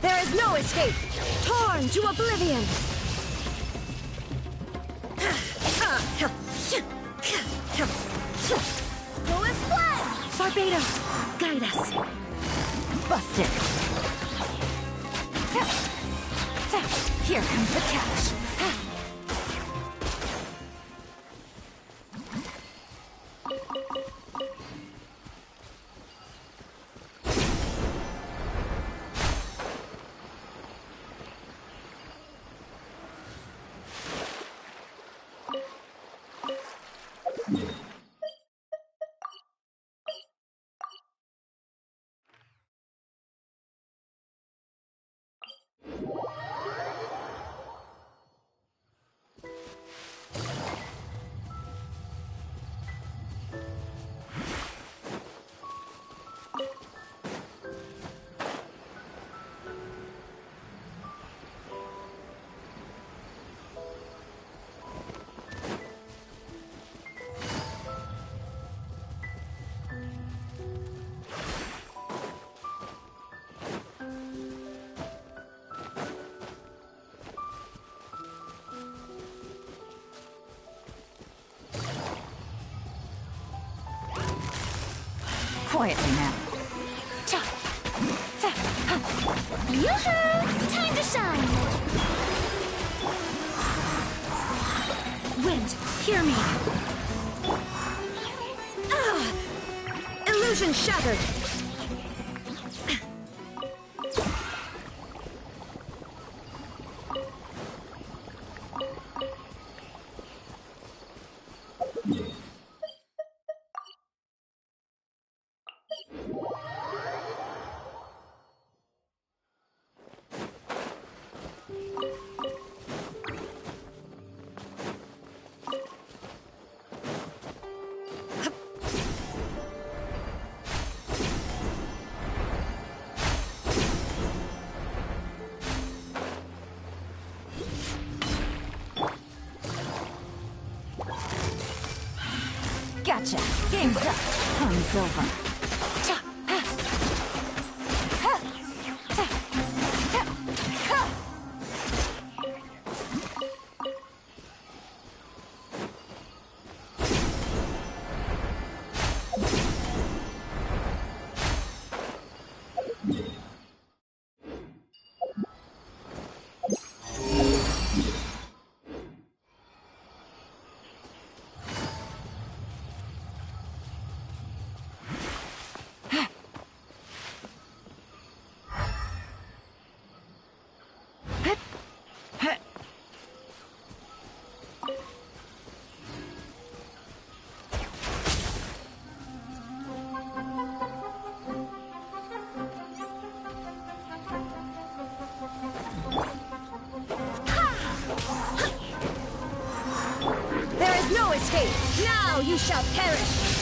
There is no escape! Torn to oblivion! Go as planned! Barbados, guide us! Busted. Here comes the catch. Quietly now. Yoo-hoo! Time to shine! Wind, hear me! Illusion shattered! Gotcha. Game's up. Fun's over. is no escape! Now you shall perish!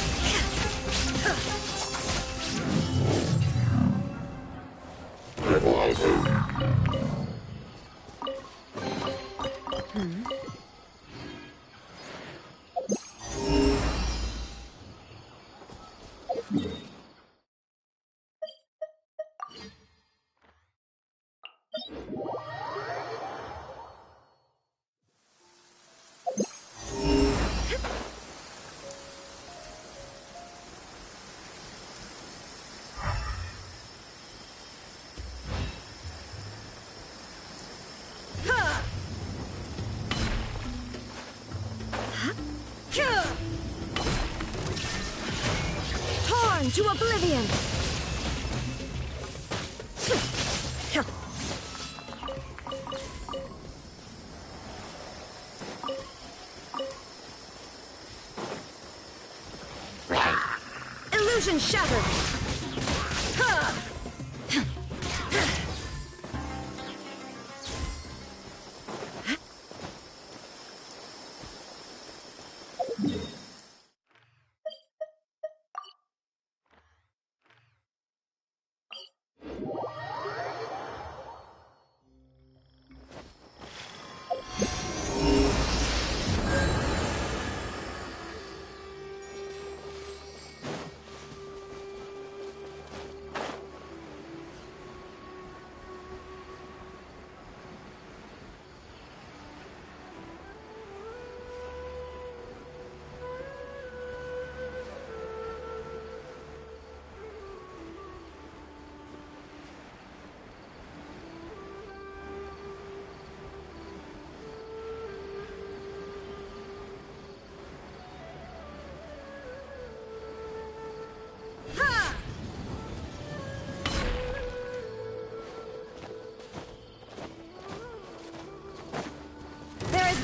Torn to oblivion! Illusion shattered!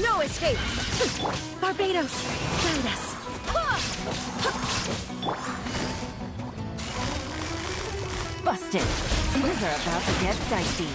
No escape! Barbados, guide us! Busted. Things are about to get dicey.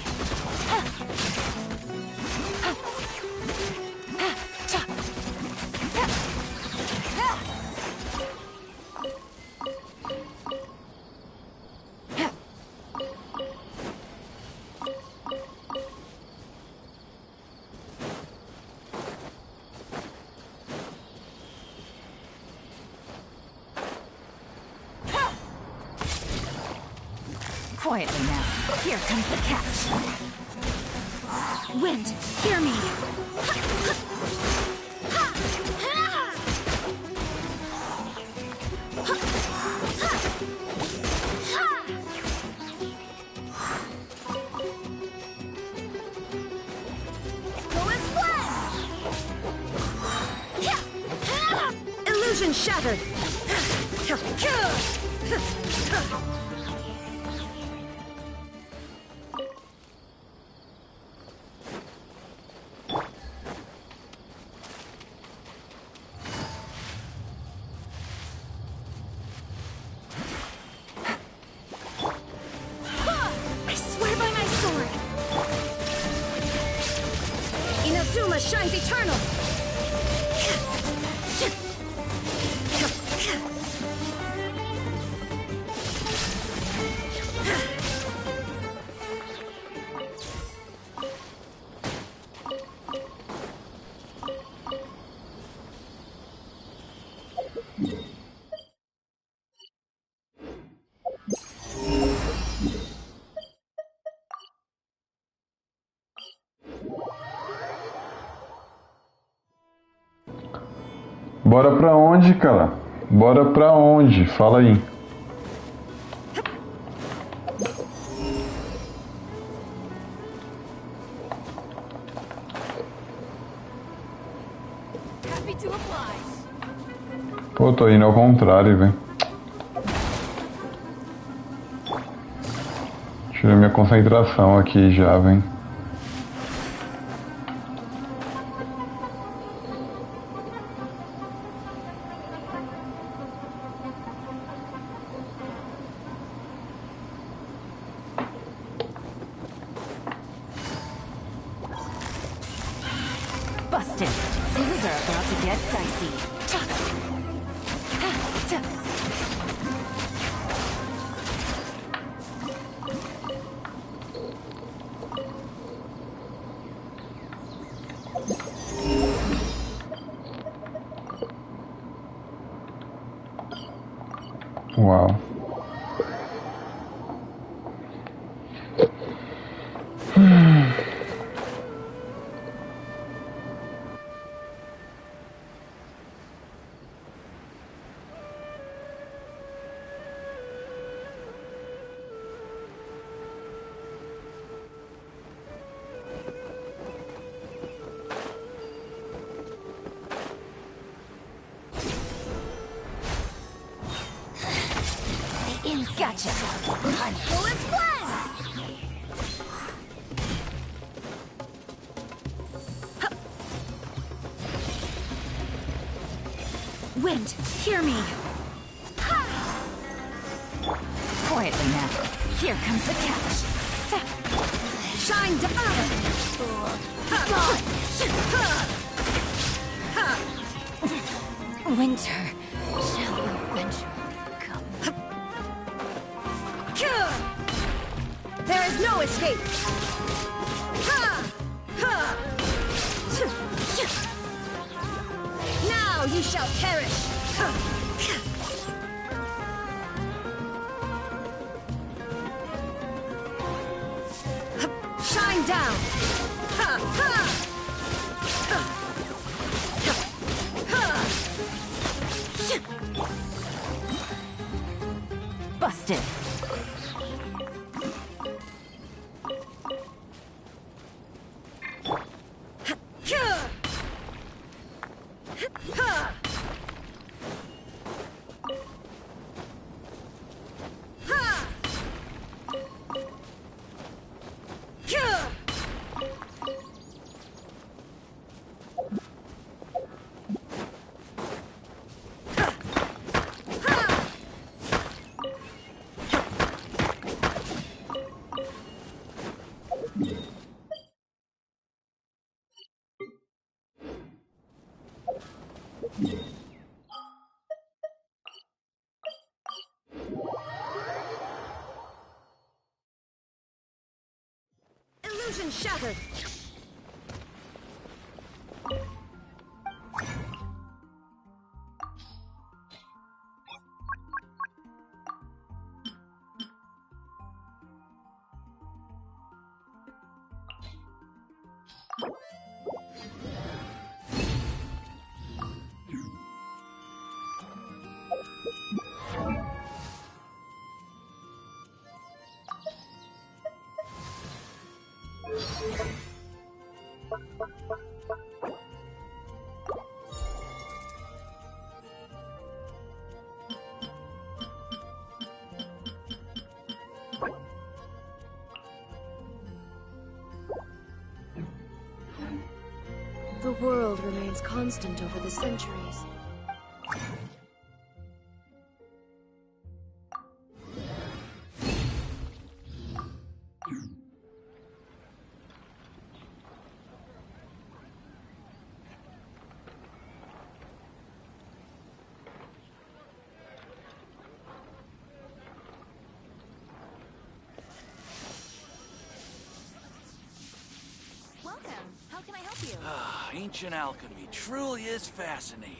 Quietly now. Here comes the catch. Wind, hear me! Illusion shattered! Inazuma shines eternal! Bora pra onde, cara? Bora pra onde? Fala aí. Pô, tô indo ao contrário, velho. Tirei minha concentração aqui já, velho. Busted. Things are about to get dicey. easy. Wow. Gotcha. Bullets blend! Wind, hear me. Quietly now. Here comes the catch. Shine down! Winter, shall you venture come? There is no escape! Now you shall perish! Shine down! Busted. Illusion shattered! The world remains constant over the centuries. Ancient alchemy truly is fascinating.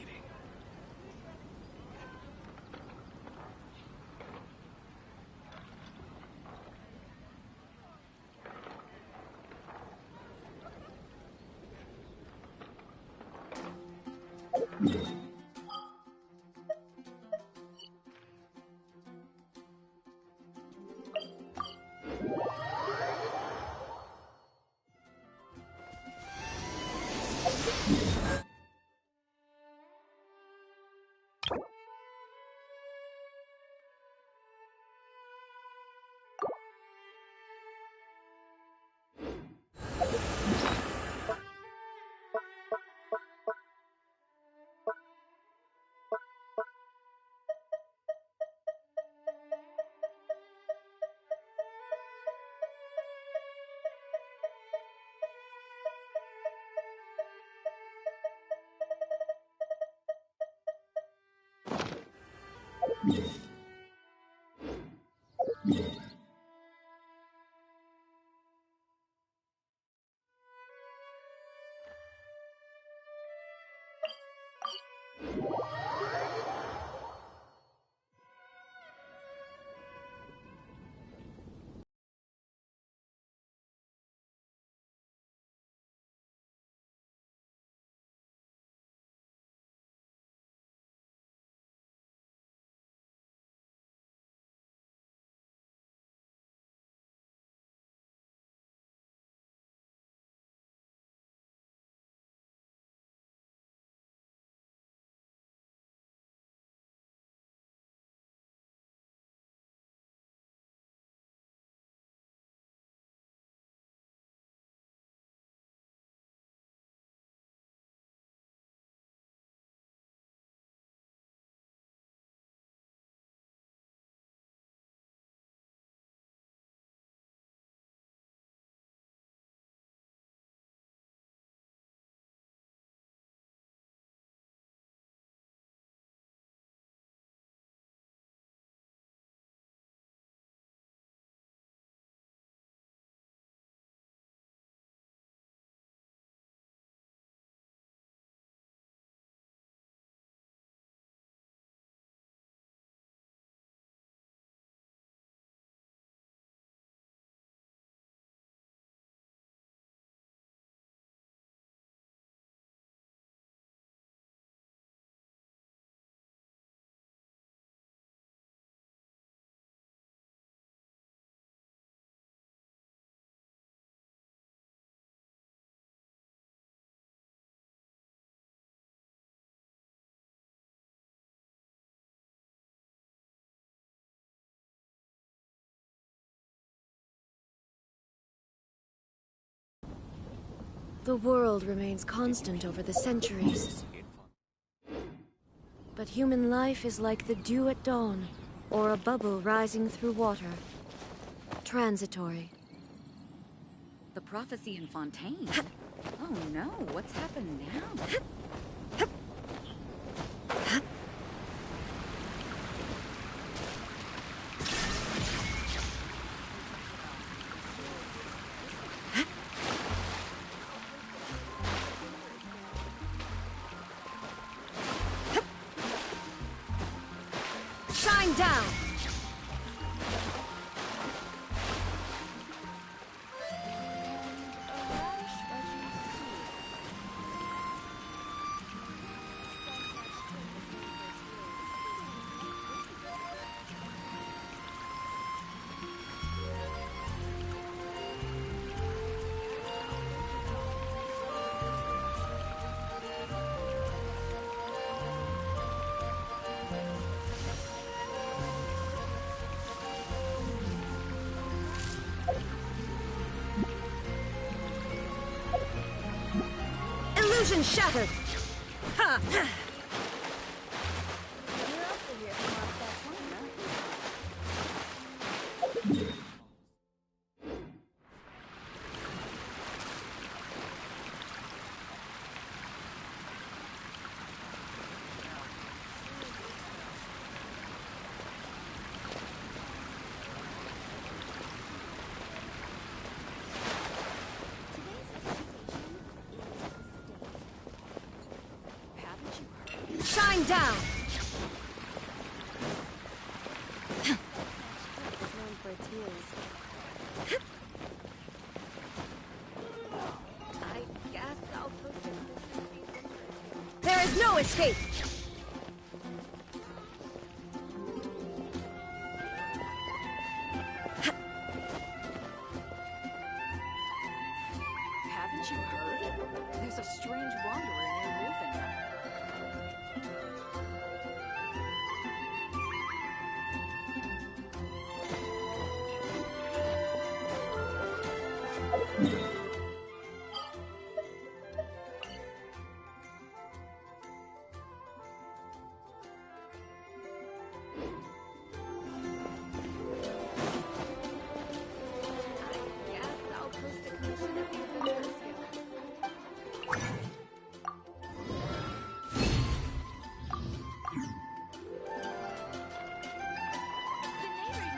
The world remains constant over the centuries. But human life is like the dew at dawn, or a bubble rising through water. Transitory. The prophecy in Fontaine. Oh no, what's happened now? Shine down! Illusion shattered! Ha! Shine down! There is no escape! Haven't you heard? There's a strange wanderer near Wolfenbach.